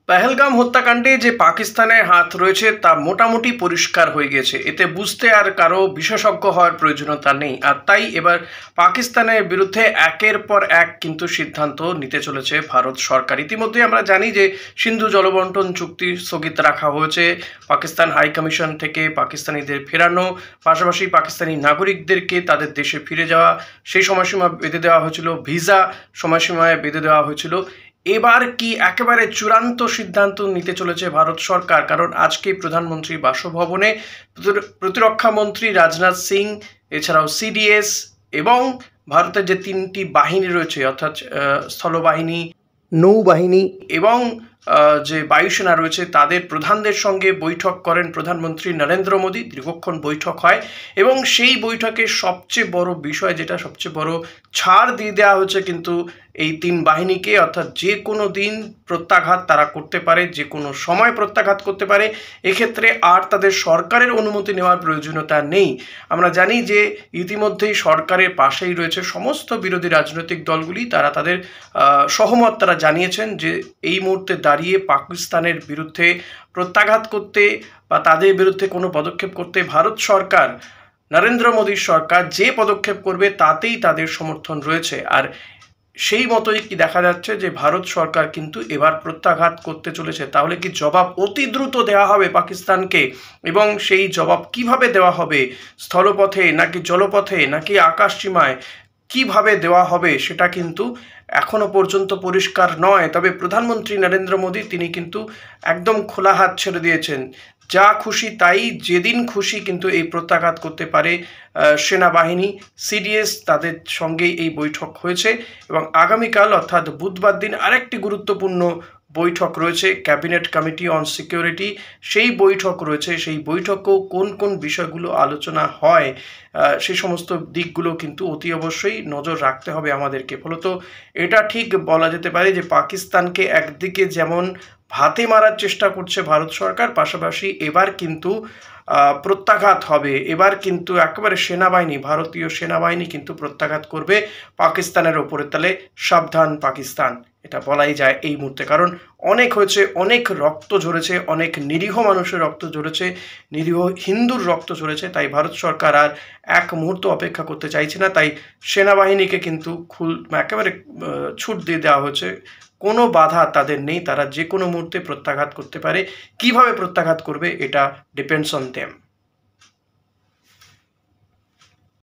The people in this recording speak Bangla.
পেহেলগাম হত্যাকাণ্ডে যে পাকিস্তানের হাত রয়েছে তা মোটামুটি পরিষ্কার হয়ে গেছে। এতে বুঝতে আর কারো বিশেষজ্ঞ হওয়ার প্রয়োজনীয়তা নেই। আর তাই এবার পাকিস্তানের বিরুদ্ধে একের পর এক কিন্তু সিদ্ধান্ত নিতে চলেছে ভারত সরকার। ইতিমধ্যে আমরা জানি যে সিন্ধু জলবন্টন চুক্তি স্থগিত রাখা হয়েছে, পাকিস্তান হাই কমিশন থেকে পাকিস্তানিদের ফেরানো, পাশাপাশি পাকিস্তানি নাগরিকদেরকে তাদের দেশে ফিরে যাওয়া সেই সময়সীমা বেঁধে দেওয়া হয়েছিল, ভিসা সময়সীমায় বেঁধে দেওয়া হয়েছিল। এবার কি একেবারে চূড়ান্ত সিদ্ধান্ত নিতে চলেছে ভারত সরকার? কারণ আজকে প্রধানমন্ত্রী বাসভবনে প্রতিরক্ষা মন্ত্রী রাজনাথ সিং, এছাড়াও সিডিএস এবং ভারতের যে তিনটি বাহিনী রয়েছে অর্থাৎ স্থলবাহিনী, নৌবাহিনী এবং যে বায়ুসেনা রয়েছে তাদের প্রধানদের সঙ্গে বৈঠক করেন প্রধানমন্ত্রী নরেন্দ্র মোদী। দীর্ঘক্ষণ বৈঠক হয় এবং সেই বৈঠকের সবচেয়ে বড় বিষয়, যেটা সবচেয়ে বড় ছাড় দিয়ে দেওয়া হচ্ছে কিন্তু এই তিন বাহিনীকে, অর্থাৎ যে কোনো দিন প্রত্যাঘাত তারা করতে পারে, যে কোনো সময় প্রত্যাঘাত করতে পারে। এক্ষেত্রে আর তাদের সরকারের অনুমতি নেওয়ার প্রয়োজনীয়তা নেই। আমরা জানি যে ইতিমধ্যেই সরকারের পাশেই রয়েছে সমস্ত বিরোধী রাজনৈতিক দলগুলি, তারা তাদের সহমত তারা জানিয়েছেন যে এই মুহূর্তে দাঁড়িয়ে পাকিস্তানের বিরুদ্ধে প্রত্যাঘাত করতে বা তাদের বিরুদ্ধে কোনো পদক্ষেপ করতে ভারত সরকার, নরেন্দ্র মোদীর সরকার যে পদক্ষেপ করবে তাতেই তাদের সমর্থন রয়েছে। আর সেই মতোই কি দেখা যাচ্ছে যে ভারত সরকার কিন্তু এবার প্রত্যাঘাত করতে চলেছে। তাহলে কি জবাব অতি দ্রুত দেওয়া হবে পাকিস্তানকে, এবং সেই জবাব কিভাবে দেওয়া হবে, স্থলপথে নাকি জলপথে নাকি আকাশসীমায় কিভাবে দেওয়া হবে সেটা কিন্তু এখনো পর্যন্ত পরিষ্কার নয়। তবে প্রধানমন্ত্রী নরেন্দ্র মোদী তিনি কিন্তু একদম খোলা হাত ছেড়ে দিয়েছেন, যা খুশি তাই যেদিন খুশি কিন্তু এই প্রত্যাঘাত করতে পারে সেনাবাহিনী। সিডিএস তাদের সঙ্গেই এই বৈঠক হয়েছে এবং আগামীকাল অর্থাৎ বুধবার দিন আরেকটি গুরুত্বপূর্ণ বৈঠক রয়েছে, ক্যাবিনেট কমিটি অন সিকিউরিটি, সেই বৈঠক রয়েছে। সেই বৈঠকেও কোন কোন বিষয়গুলো আলোচনা হয় সেই সমস্ত দিকগুলো কিন্তু অতি অবশ্যই নজর রাখতে হবে আমাদেরকে। ফলত এটা ঠিক বলা যেতে পারে যে পাকিস্তানকে একদিকে যেমন ভাতে মারার চেষ্টা করছে ভারত সরকার, পাশাপাশি এবার কিন্তু প্রত্যাঘাত হবে। এবার কিন্তু একেবারে সেনাবাহিনী, ভারতীয় সেনাবাহিনী কিন্তু প্রত্যাঘাত করবে পাকিস্তানের ওপরে। তাহলে সাবধান পাকিস্তান, এটা বলাই যায় এই মুহূর্তে। কারণ অনেক হয়েছে, অনেক রক্ত ঝরেছে, অনেক নিরীহ মানুষের রক্ত ঝরেছে, নিরীহ হিন্দুর রক্ত ঝরেছে। তাই ভারত সরকার আর এক মুহূর্ত অপেক্ষা করতে চাইছে না। তাই সেনাবাহিনীকে কিন্তু একেবারে ছুট দিয়ে দেওয়া হয়েছে, কোনো বাধা তাদের নেই, তারা যে কোনো মুহূর্তে প্রত্যাঘাত করতে পারে। কিভাবে প্রত্যাঘাত করবে এটা ডিপেন্ডস অন দেম।